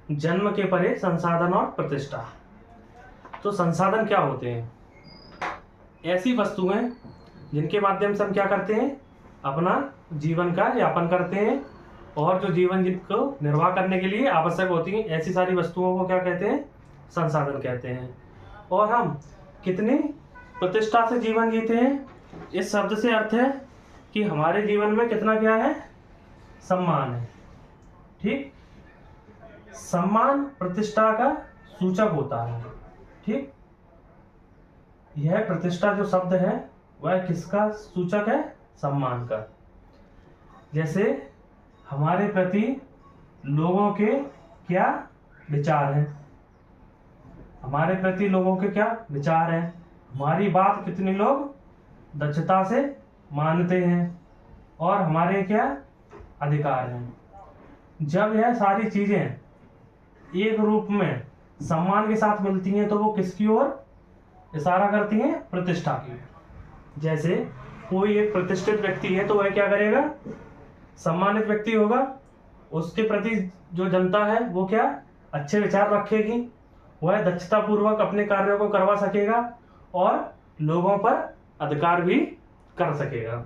जन्म के परे संसाधन और प्रतिष्ठा। तो संसाधन क्या होते हैं? ऐसी वस्तुएं जिनके माध्यम से हम क्या करते हैं, अपना जीवन का यापन करते हैं, और जो जीवन जिनको निर्वाह करने के लिए आवश्यक होती हैं, ऐसी सारी वस्तुओं को क्या कहते हैं, संसाधन कहते हैं। और हम कितनी प्रतिष्ठा से जीवन जीते हैं, इस शब्द से अर्थ है कि हमारे जीवन में कितना क्या है, सम्मान है। ठीक, सम्मान प्रतिष्ठा का सूचक होता है। ठीक, यह प्रतिष्ठा जो शब्द है वह किसका सूचक है, सम्मान का। जैसे हमारे प्रति लोगों के क्या विचार हैं, हमारे प्रति लोगों के क्या विचार हैं, हमारी बात कितने लोग दक्षता से मानते हैं, और हमारे क्या अधिकार हैं। जब यह सारी चीजें एक रूप में सम्मान के साथ मिलती हैं तो वो किसकी ओर इशारा करती हैं, प्रतिष्ठा की। जैसे कोई एक प्रतिष्ठित व्यक्ति है तो वह क्या करेगा, सम्मानित व्यक्ति होगा, उसके प्रति जो जनता है वो क्या अच्छे विचार रखेगी, वह दक्षता पूर्वक अपने कार्यों को करवा सकेगा और लोगों पर अधिकार भी कर सकेगा।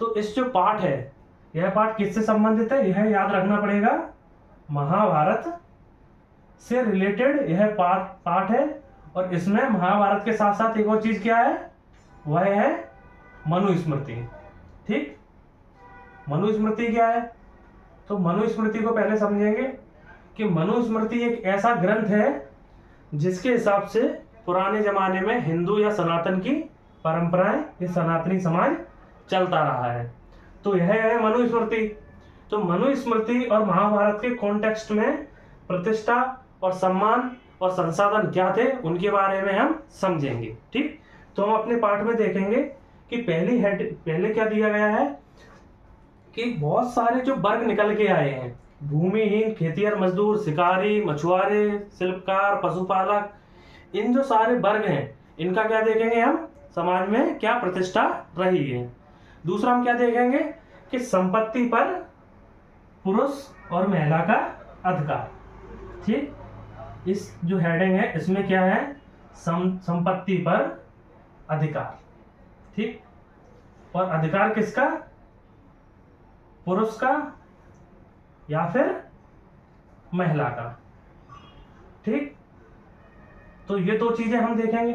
तो इस जो पाठ है, यह पाठ किससे संबंधित है, यह याद रखना पड़ेगा, महाभारत से रिलेटेड यह पाठ है। और इसमें महाभारत के साथ साथ एक और चीज क्या है, वह है मनुस्मृति। ठीक, मनुस्मृति क्या है, तो मनुस्मृति को पहले समझेंगे कि मनुस्मृति एक ऐसा ग्रंथ है जिसके हिसाब से पुराने जमाने में हिंदू या सनातन की परंपराएं, ये सनातनी समाज चलता रहा है। तो यह है मनुस्मृति। तो मनुस्मृति और महाभारत के कॉन्टेक्स्ट में प्रतिष्ठा और सम्मान और संसाधन क्या थे, उनके बारे में हम समझेंगे। ठीक, तो हम अपने पाठ में देखेंगे कि पहले क्या दिया गया है कि बहुत सारे जो वर्ग निकल के आए हैं, भूमिहीन, खेतिहर मजदूर, शिकारी, मछुआरे, शिल्पकार, पशुपालक, इन जो सारे वर्ग हैं इनका क्या देखेंगे हम, समाज में क्या प्रतिष्ठा रही है। दूसरा हम क्या देखेंगे कि संपत्ति पर पुरुष और महिला का अधिकार। ठीक, इस जो हेडिंग है इसमें क्या है, संपत्ति पर अधिकार। ठीक, और अधिकार किसका, पुरुष का या फिर महिला का। ठीक, तो ये दो चीजें हम देखेंगे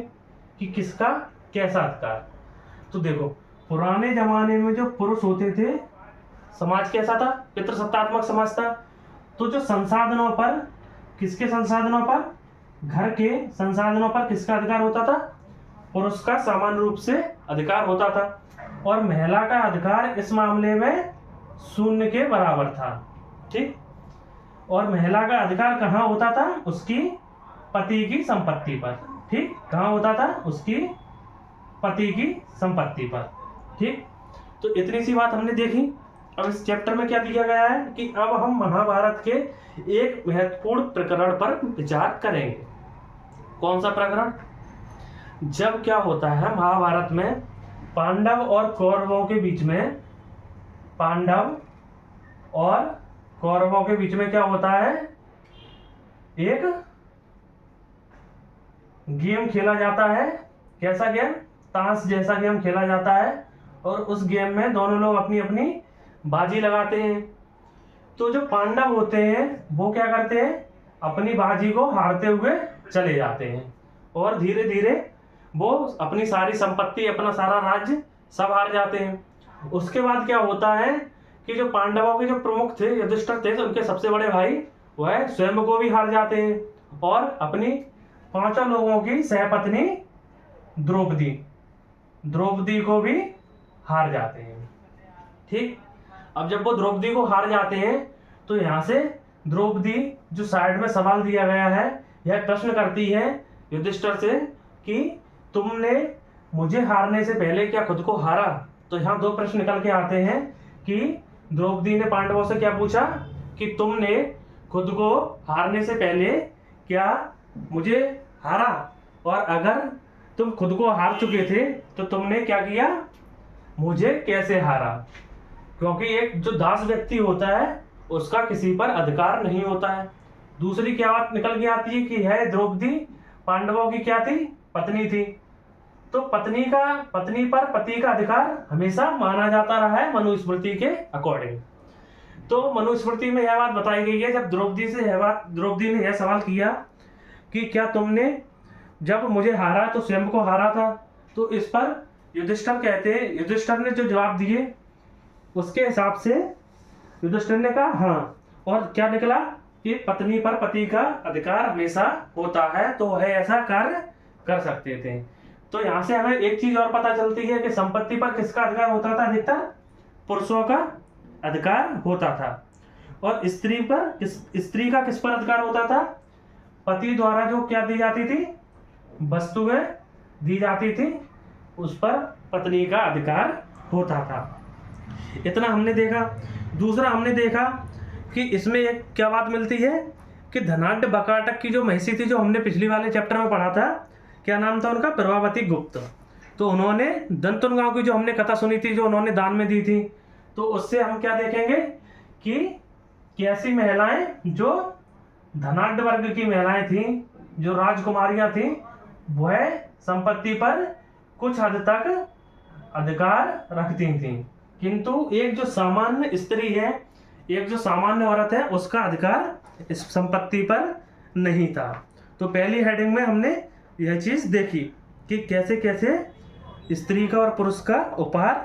कि किसका कैसा अधिकार। तो देखो, पुराने जमाने में जो पुरुष होते थे, समाज कैसा था, पितृसत्तात्मक समाज था। तो जो संसाधनों पर, किसके संसाधनों पर, घर के संसाधनों पर किसका अधिकार होता था, पुरुष का सामान्य रूप से अधिकार होता था, और महिला का अधिकार इस मामले में शून्य के बराबर था। ठीक, और महिला का अधिकार कहाँ होता था, उसकी पति की संपत्ति पर। ठीक, कहाँ होता था, उसकी पति की संपत्ति पर। ठीक, तो इतनी सी बात हमने देखी। अब इस चैप्टर में क्या दिया गया है कि अब हम महाभारत के एक महत्वपूर्ण प्रकरण पर विचार करेंगे। कौन सा प्रकरण, जब क्या होता है महाभारत में पांडव और कौरवों के बीच में, पांडव और कौरवों के बीच में क्या होता है, एक गेम खेला जाता है। कैसा गेम, ताश जैसा गेम खेला जाता है, और उस गेम में दोनों लोग अपनी अपनी बाजी लगाते हैं। तो जो पांडव होते हैं वो क्या करते हैं, अपनी बाजी को हारते हुए चले जाते हैं, और धीरे धीरे वो अपनी सारी संपत्ति, अपना सारा राज्य सब हार जाते हैं। उसके बाद क्या होता है कि जो पांडवों के जो प्रमुख थे, युधिष्ठिर थे, तो उनके सबसे बड़े भाई वह स्वयं को भी हार जाते हैं, और अपनी 5 लोगों की सहपत्नी द्रौपदी को भी हार जाते हैं। ठीक, अब जब वो द्रौपदी को हार जाते हैं तो यहाँ से द्रौपदी, जो साइड में सवाल दिया गया है, यह प्रश्न करती है युधिष्ठिर से कि तुमने मुझे हारने से पहले क्या खुद को हारा। तो यहाँ 2 प्रश्न निकल के आते हैं कि द्रौपदी ने पांडवों से क्या पूछा कि तुमने खुद को हारने से पहले क्या मुझे हारा, और अगर तुम खुद को हार चुके थे तो तुमने क्या किया, मुझे कैसे हारा। क्योंकि एक जो दास व्यक्ति होता है उसका किसी पर अधिकार नहीं होता है। दूसरी क्या बात निकल के आती है कि यह द्रौपदी पांडवों की क्या थी, पत्नी थी। तो पत्नी पर पति का अधिकार हमेशा माना जाता रहा है मनुस्मृति के अकॉर्डिंग। तो मनुस्मृति में यह बात बताई गई है, जब द्रौपदी ने यह सवाल किया कि क्या तुमने जब मुझे हारा तो स्वयं को हारा था, तो इस पर युधिष्ठिर ने जो जवाब दिए उसके हिसाब से युधिष्ठिर ने कहा हाँ, और क्या निकला कि पत्नी पर पति का अधिकार हमेशा होता है, तो वह ऐसा कार्य कर सकते थे। तो यहाँ से हमें एक चीज और पता चलती है कि संपत्ति पर किसका अधिकार होता था, अधिकतर पुरुषों का अधिकार होता था, और स्त्री का किस पर अधिकार होता था, पति द्वारा जो क्या दी जाती थी, वस्तुएं दी जाती थी, उस पर पत्नी का अधिकार होता था। इतना हमने देखा। दूसरा हमने देखा कि इसमें एक क्या बात मिलती है कि धनाढ्य बकाटक की जो महिषी थी, जो हमने पिछली वाले चैप्टर में पढ़ा था, क्या नाम था उनका, प्रभावती गुप्त। तो उन्होंने दंतुन की जो हमने कथा सुनी थी, जो उन्होंने दान में दी थी, तो उससे हम क्या देखेंगे कि कैसी महिलाएं, जो धनाढ्य वर्ग की महिलाएं थी, जो राजकुमारियां थी, वह संपत्ति पर कुछ हद तक अधिकार रखती थी, किंतु एक जो सामान्य स्त्री है, एक जो सामान्य औरत है, उसका अधिकार इस संपत्ति पर नहीं था। तो पहली हेडिंग में हमने यह चीज देखी कि कैसे कैसे स्त्री का और पुरुष का उपहार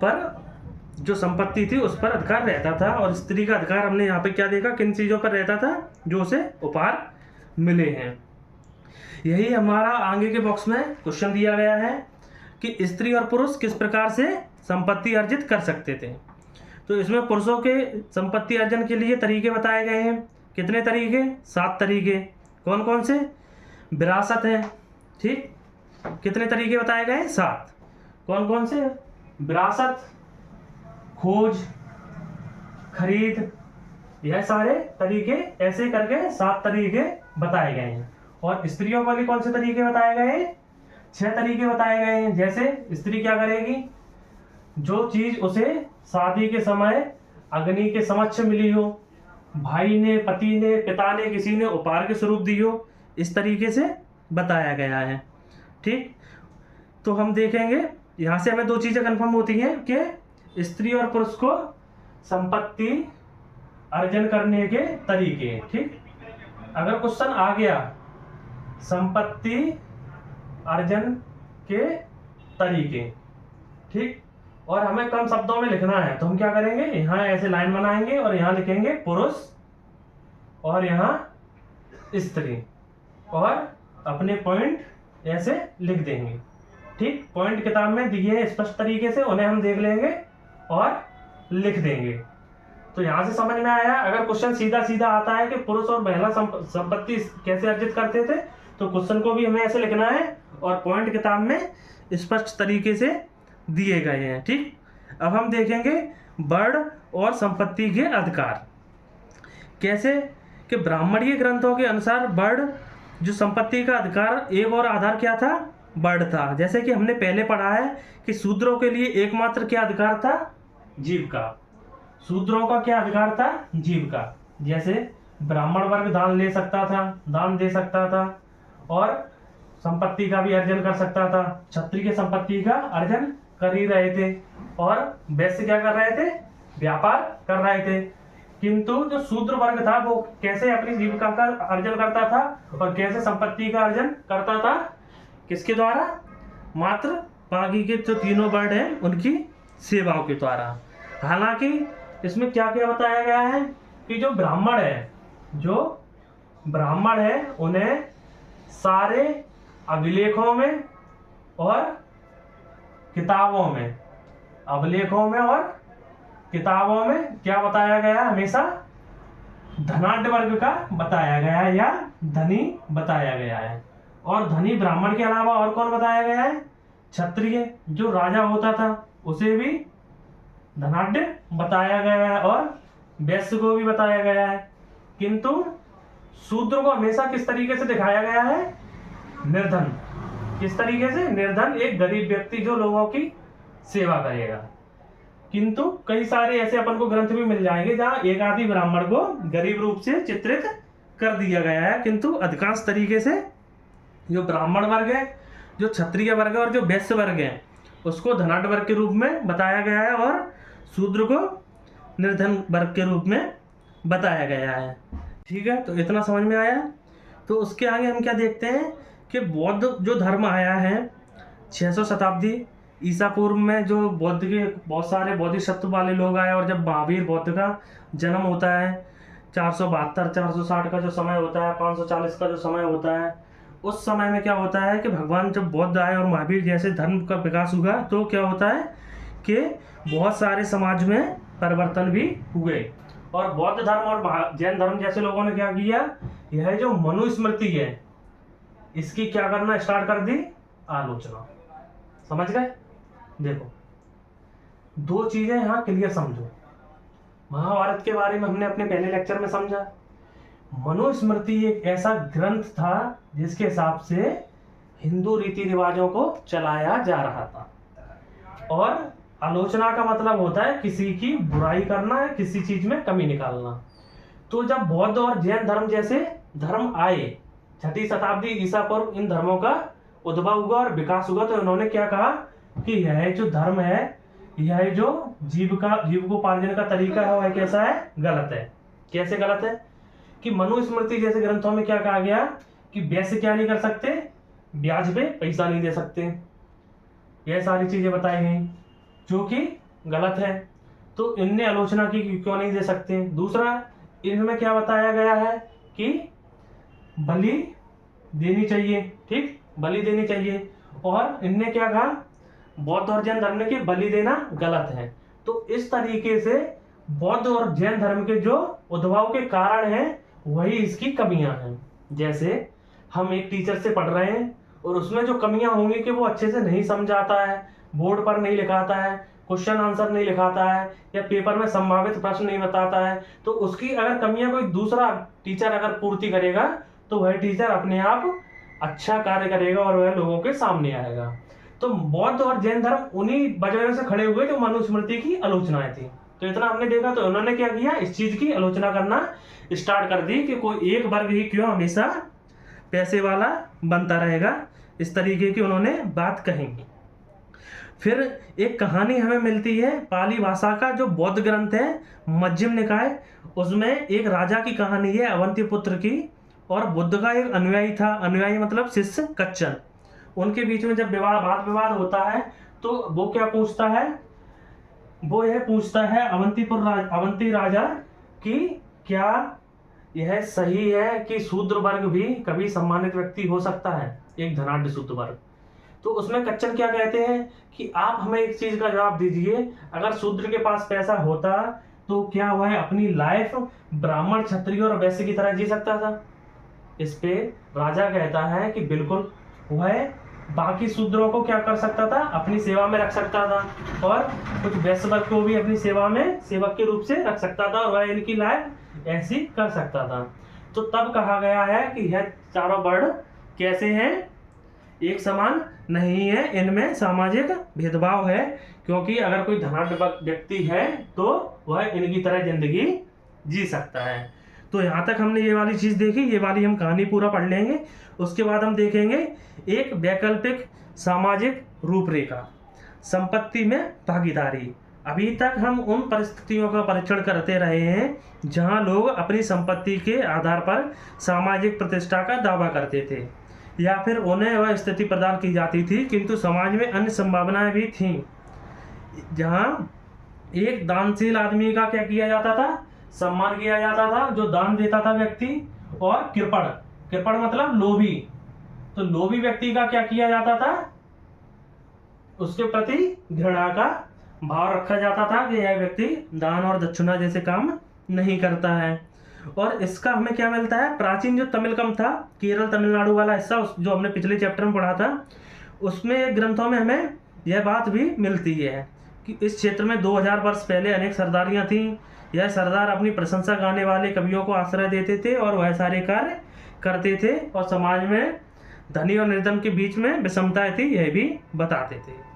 पर जो संपत्ति थी उस पर अधिकार रहता था, और स्त्री का अधिकार हमने यहाँ पे क्या देखा, किन चीजों पर रहता था, जो उसे उपहार मिले हैं। यही हमारा आगे के बॉक्स में क्वेश्चन दिया गया है कि स्त्री और पुरुष किस प्रकार से संपत्ति अर्जित कर सकते थे। तो इसमें पुरुषों के संपत्ति अर्जन के लिए तरीके बताए गए हैं। कितने तरीके, 7 तरीके। कौन कौन से, विरासत है, ठीक, कितने तरीके बताए गए हैं, 7। कौन कौन से, विरासत, खोज, खरीद, यह सारे तरीके, ऐसे करके 7 तरीके बताए गए हैं। और स्त्रियों के लिए कौन से तरीके बताए गए हैं, 6 तरीके बताए गए हैं। जैसे स्त्री क्या करेगी, जो चीज उसे शादी के समय अग्नि के समक्ष मिली हो, भाई ने, पति ने, पिता ने, किसी ने उपहार के स्वरूप दी हो, इस तरीके से बताया गया है, ठीक। तो हम देखेंगे यहाँ से हमें 2 चीजें कंफर्म होती हैं कि स्त्री और पुरुष को संपत्ति अर्जन करने के तरीके, ठीक। अगर क्वेश्चन आ गया संपत्ति अर्जन के तरीके, ठीक, और हमें कम शब्दों में लिखना है, तो हम क्या करेंगे, यहाँ ऐसे लाइन बनाएंगे और यहाँ लिखेंगे पुरुष और यहाँ स्त्री, और अपने पॉइंट ऐसे लिख देंगे, ठीक। पॉइंट किताब में दिए हैं स्पष्ट तरीके से, उन्हें हम देख लेंगे और लिख देंगे। तो यहाँ से समझ में आया। अगर क्वेश्चन सीधा सीधा आता है कि पुरुष और महिला संपत्ति कैसे अर्जित करते थे, तो क्वेश्चन को भी हमें ऐसे लिखना है और पॉइंट किताब में स्पष्ट तरीके से दिए गए हैं, ठीक। अब हम देखेंगे वर्ण और संपत्ति के अधिकार। कैसे कि ब्राह्मणीय ग्रंथों के अनुसार वर्ण जो संपत्ति का अधिकार, एक और आधार क्या था, वर्ण था। जैसे कि हमने पहले पढ़ा है कि शूद्रों के लिए एकमात्र क्या अधिकार था, जीविका। शूद्रों का क्या अधिकार था, जीविका। जैसे ब्राह्मण वर्ग दान ले सकता था, दान दे सकता था, और संपत्ति का भी अर्जन कर सकता था। क्षत्रिय संपत्ति का अर्जन कर ही रहे थे, और वैश्य क्या कर रहे थे, व्यापार कर रहे थे। किंतु जो शूद्र वर्ग था वो कैसे अपनी जीविका का अर्जन करता था और कैसे संपत्ति का अर्जन करता था, किसके द्वारा, मात्र बाकी के जो 3 वर्ण हैं उनकी सेवाओं के द्वारा। हालांकि इसमें क्या क्या बताया गया है कि जो ब्राह्मण है उन्हें सारे अभिलेखों में और किताबों में, अभिलेखों में और किताबों में क्या बताया गया है, हमेशा धनाढ्य वर्ग का बताया गया है या धनी बताया गया है। और धनी ब्राह्मण के अलावा और कौन बताया गया है, क्षत्रिय जो राजा होता था उसे भी धनाढ्य बताया गया है, और वैश्य को भी बताया गया है। किंतु शूद्र को हमेशा किस तरीके से दिखाया गया है, निर्धन। किस तरीके से, निर्धन, एक गरीब व्यक्ति जो लोगों की सेवा करेगा। किंतु कई सारे ऐसे अपन को ग्रंथ भी मिल जाएंगे जहां एक आदि ब्राह्मण को गरीब रूप से चित्रित कर दिया गया है, किंतु अधिकांश तरीके से जो ब्राह्मण वर्ग है, जो क्षत्रिय वर्ग है और जो वैश्य वर्ग है उसको धनाढ़ वर्ग के रूप में बताया गया है और शूद्र को निर्धन वर्ग के रूप में बताया गया है। ठीक है, तो इतना समझ में आया। तो उसके आगे हम क्या देखते हैं कि बौद्ध जो धर्म आया है 600 शताब्दी ईसा पूर्व में, जो बौद्ध के बहुत सारे बोधिसत्व वाले लोग आए और जब महावीर बौद्ध का जन्म होता है 472 460 का जो समय होता है, 540 का जो समय होता है, उस समय में क्या होता है कि भगवान जब बौद्ध आए और महावीर जैसे धर्म का विकास हुआ तो क्या होता है कि बहुत सारे समाज में परिवर्तन भी हुए और बौद्ध धर्म और जैन धर्म जैसे लोगों ने क्या किया, यह जो मनुस्मृति है इसकी क्या करना स्टार्ट कर दी, आलोचना। समझ गए? देखो दो चीजें यहाँ क्लियर समझो। महाभारत के बारे में हमने अपने पहले लेक्चर में समझा, मनुस्मृति एक ऐसा ग्रंथ था जिसके हिसाब से हिंदू रीति रिवाजों को चलाया जा रहा था और आलोचना का मतलब होता है किसी की बुराई करना है, किसी चीज में कमी निकालना। तो जब बौद्ध और जैन धर्म जैसे धर्म आए 6ठी शताब्दी ईसा पूर्व, इन धर्मों का उद्भव हुआ और विकास हुआ, तो इन्होंने क्या कहा कि यह जो धर्म है, यह जो जीविकोपार्जन का तरीका है वह कैसा है, गलत है। कैसे गलत है कि मनुस्मृति जैसे ग्रंथों में क्या कहा गया कि वैश्य क्या नहीं कर सकते, ब्याज पे पैसा नहीं दे सकते, यह सारी चीजें बताई गई जो कि गलत है। तो इनने आलोचना की क्यों नहीं दे सकते। दूसरा, इनमें क्या बताया गया है कि बलि देनी चाहिए, ठीक, बलि देनी चाहिए, और इनने क्या कहा, बौद्ध और जैन धर्म के बलि देना गलत है। तो इस तरीके से बौद्ध और जैन धर्म के जो उद्भव के कारण हैं वही इसकी कमियां हैं। जैसे हम एक टीचर से पढ़ रहे हैं और उसमें जो कमियां होंगी कि वो अच्छे से नहीं समझाता है, बोर्ड पर नहीं लिखाता है, क्वेश्चन आंसर नहीं लिखाता है या पेपर में संभावित प्रश्न नहीं बताता है, तो उसकी अगर कमियां कोई दूसरा टीचर अगर पूर्ति करेगा तो वह टीचर अपने आप अच्छा कार्य करेगा और वह लोगों के सामने आएगा। तो बौद्ध और जैन धर्म उन्हीं वजह से खड़े हुए जो मनुस्मृति की आलोचनाएं थी। तो इतना हमने देखा, तो उन्होंने क्या किया, इस चीज की आलोचना करना स्टार्ट कर दी कि कोई एक वर्ग ही क्यों हमेशा पैसे वाला बनता रहेगा, इस तरीके की उन्होंने बात कही। फिर एक कहानी हमें मिलती है पाली भाषा का जो बौद्ध ग्रंथ है मध्यम निकाय, उसमें एक राजा की कहानी है अवंतीपुत्र की, और बुद्ध का एक अनुयायी था, अनुयायी मतलब शिष्य कच्चन। उनके बीच में जब वाद विवाद होता है तो वो क्या पूछता है, वो यह पूछता है अवंती राजा कि क्या यह सही है कि शूद्र वर्ग भी कभी सम्मानित व्यक्ति हो सकता है, एक धनाढ़ शूद्र वर्ग। तो उसमें कच्चन क्या कहते हैं कि आप हमें एक चीज का जवाब दीजिए, अगर शूद्र के पास पैसा होता तो क्या वह अपनी लाइफ ब्राह्मण क्षत्रिय और वैश्य की तरह जी सकता था। इस पे राजा कहता है कि बिल्कुल, वह बाकी शूद्रों को क्या कर सकता था, अपनी सेवा में रख सकता था और कुछ वैश्य वर्ग को भी अपनी सेवा में सेवक के रूप से रख सकता था और वह इनकी लाइफ ऐसी कर सकता था। तो तब कहा गया है कि यह चारों वर्ण कैसे हैं, एक समान नहीं है, इनमें सामाजिक भेदभाव है, क्योंकि अगर कोई धनाढ़ व्यक्ति है तो वह इनकी तरह जिंदगी जी सकता है। तो यहाँ तक हमने ये वाली चीज देखी, ये वाली हम कहानी पूरा पढ़ लेंगे। उसके बाद हम देखेंगे एक वैकल्पिक सामाजिक रूपरेखा, संपत्ति में भागीदारी। अभी तक हम उन परिस्थितियों का परीक्षण करते रहे हैं जहाँ लोग अपनी संपत्ति के आधार पर सामाजिक प्रतिष्ठा का दावा करते थे या फिर उन्हें वह स्थिति प्रदान की जाती थी, किंतु समाज में अन्य संभावनाएं भी थीं जहाँ एक दानशील आदमी का क्या किया जाता था, सम्मान किया जाता था, जो दान देता था व्यक्ति, और कृपण मतलब लोभी, तो लोभी व्यक्ति का क्या किया जाता था, उसके प्रति घृणा का भाव रखा जाता था कि यह व्यक्ति दान और दक्षिणा जैसे काम नहीं करता है। और इसका हमें क्या मिलता है, प्राचीन जो तमिलकम था, केरल तमिलनाडु वाला हिस्सा, जो हमने पिछले चैप्टर में पढ़ा था, उसमें ग्रंथों में हमें यह बात भी मिलती है कि इस क्षेत्र में 2000 वर्ष पहले अनेक सरदारियां थीं। यह सरदार अपनी प्रशंसा गाने वाले कवियों को आश्रय देते थे और वह सारे कार्य करते थे, और समाज में धनी और निर्धन के बीच में विषमताएं थी यह भी बताते थे।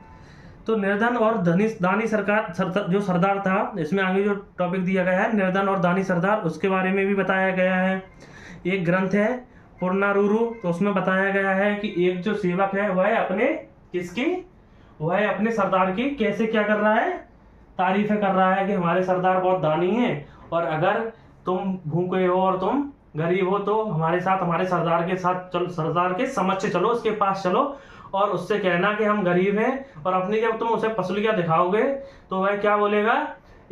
तो निर्धन और दानी जो सरदार था, इसमें आगे जो टॉपिक दिया गया है निर्धन और दानी सरदार, उसके बारे में भी बताया गया है एक ग्रंथ है पुरनारुरु, तो उसमें बताया गया है कि एक जो सेवक है वह अपने किसकी, वह अपने सरदार की कैसे क्या कर रहा है, तारीफें कर रहा है कि हमारे सरदार बहुत दानी हैं, और अगर तुम भूखे हो और तुम गरीब हो तो हमारे साथ, हमारे सरदार के साथ चलो, सरदार के समक्ष चलो, उसके पास चलो और उससे कहना कि हम गरीब हैं, और अपनी जब तुम उसे पसलियाँ दिखाओगे तो वह क्या बोलेगा,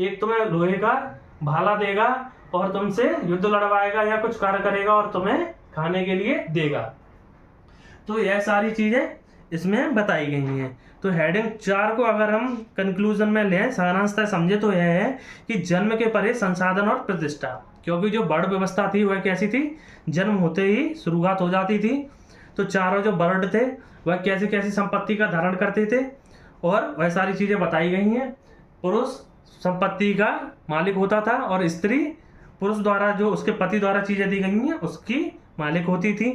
एक तुम्हें लोहे का भाला देगा और तुमसे युद्ध लड़वाएगा या कुछ कार्य करेगा और तुम्हें खाने के लिए देगा। तो यह सारी चीजें इसमें बताई गई हैं। तो हेडिंग 4 को अगर हम कंक्लूजन में लें, सारांशतः समझे तो यह है कि जन्म के परे संसाधन और प्रतिष्ठा, क्योंकि जो बर्ड व्यवस्था थी वह कैसी थी, जन्म होते ही शुरुआत हो जाती थी। तो चारों जो बर्ड थे वह कैसी कैसी संपत्ति का धारण करते थे, और वह सारी चीजें बताई गई हैं। पुरुष संपत्ति का मालिक होता था और स्त्री पुरुष द्वारा, जो उसके पति द्वारा चीजें दी गई हैं, उसकी मालिक होती थी।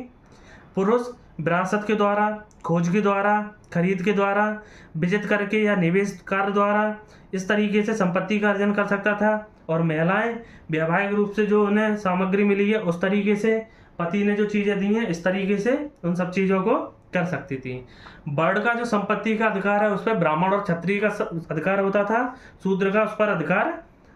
पुरुष विरासत के द्वारा, खोज के द्वारा, खरीद के द्वारा, विजित करके या निवेश कार्य द्वारा इस तरीके से संपत्ति का अर्जन कर सकता था, और महिलाएं वैवाहिक रूप से जो उन्हें सामग्री मिली है उस तरीके से, पति ने जो चीज़ें दी हैं इस तरीके से उन सब चीज़ों को कर सकती थी। बर्ड का जो संपत्ति का अधिकार है उस पर ब्राह्मण और क्षत्रिय का अधिकार होता था, शूद्र का उस पर अधिकार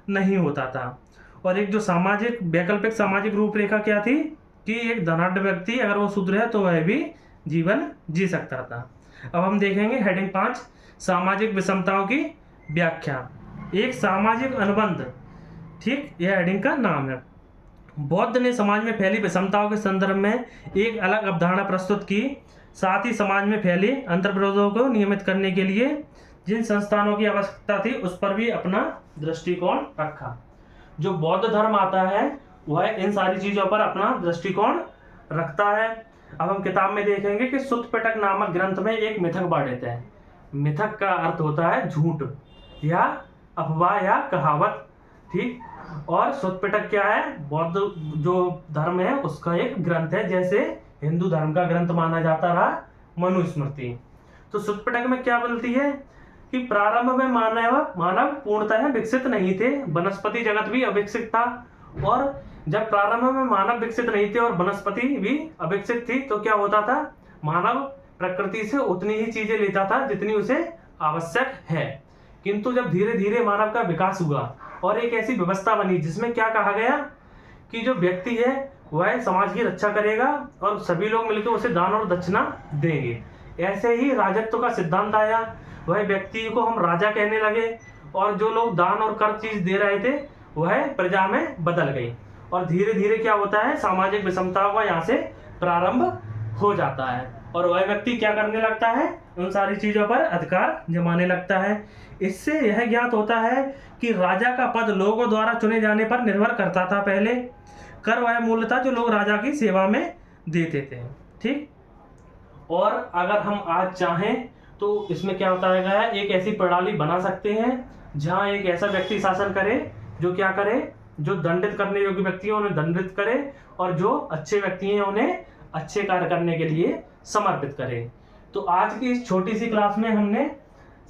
नहीं होता था। और एक जो सामाजिक वैकल्पिक सामाजिक रूपरेखा क्या थी कि एक धनाढ्य व्यक्ति अगर वो शूद्र है तो वह भी जीवन जी सकता था। अब हम देखेंगे हेडिंग 5, सामाजिक विषमताओं की व्याख्या। एक सामाजिक अनुबंध, ठीक, यह हेडिंग का नाम है। बौद्ध ने समाज में फैली विषमताओं के संदर्भ में एक अलग अवधारणा प्रस्तुत की, साथ ही समाज में फैली अंतर्विरोधों को नियमित करने के लिए जिन संस्थानों की आवश्यकता थी उस पर भी अपना दृष्टिकोण रखा। जो बौद्ध धर्म आता है वह इन सारी चीजों पर अपना दृष्टिकोण रखता है। अब हम किताब में देखेंगे कि सुत्त पिटक नामक ग्रंथ में एक मिथक वर्णित है। मिथक का अर्थ होता है झूठ या अफवाह या कहावत, ठीक। और सुत्त पिटक क्या है, बौद्ध जो धर्म है उसका एक ग्रंथ है, जैसे हिंदू धर्म का ग्रंथ माना जाता रहा मनुस्मृति। तो सुत्त पिटक में क्या बोलती है कि प्रारंभ में मानव पूर्णतः विकसित नहीं थे, वनस्पति जगत भी अविकसित था, और जब प्रारंभ में मानव विकसित नहीं थे और वनस्पति भी अविकसित थी तो क्या होता था, मानव प्रकृति से उतनी ही चीजें लेता था जितनी उसे आवश्यक है। किंतु जब धीरे धीरे मानव का विकास हुआ और एक ऐसी व्यवस्था बनी जिसमें क्या कहा गया कि जो व्यक्ति है वह समाज की रक्षा करेगा और सभी लोग मिलकर उसे दान और दक्षिणा देंगे। ऐसे ही राजत्व का सिद्धांत आया, वह व्यक्ति को हम राजा कहने लगे, और जो लोग दान और कर चीज दे रहे थे वह प्रजा में बदल गई, और धीरे धीरे क्या होता है, सामाजिक विषमताओं का यहाँ से प्रारंभ हो जाता है, और वह व्यक्ति क्या करने लगता है, उन सारी चीजों पर अधिकार जमाने लगता है। इससे यह ज्ञात होता है कि राजा का पद लोगों द्वारा चुने जाने पर निर्भर करता था। पहले कर वह मूल्य था जो लोग राजा की सेवा में देते थे, ठीक। और अगर हम आज चाहें तो इसमें क्या होता है, एक ऐसी प्रणाली बना सकते हैं जहां एक ऐसा व्यक्ति शासन करे जो क्या करे, जो दंडित करने योग्य व्यक्ति है उन्हें दंडित करे, और जो अच्छे व्यक्ति हैं उन्हें अच्छे कार्य करने के लिए समर्पित करे। तो आज की इस छोटी सी क्लास में हमने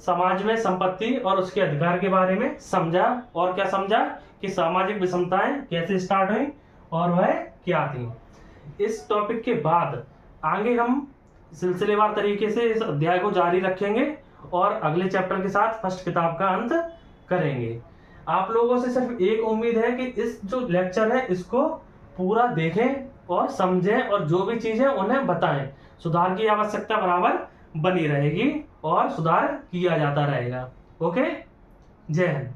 समाज में संपत्ति और उसके अधिकार के बारे में समझा, और क्या समझा कि सामाजिक विषमताएं कैसे स्टार्ट हुई और वह क्या थी। इस टॉपिक के बाद आगे हम सिलसिलेवार तरीके से इस अध्याय को जारी रखेंगे और अगले चैप्टर के साथ फर्स्ट किताब का अंत करेंगे। आप लोगों से सिर्फ एक उम्मीद है कि इस जो लेक्चर है इसको पूरा देखें और समझें, और जो भी चीजें उन्हें बताएं। सुधार की आवश्यकता बराबर बनी रहेगी और सुधार किया जाता रहेगा। ओके, जय हिंद।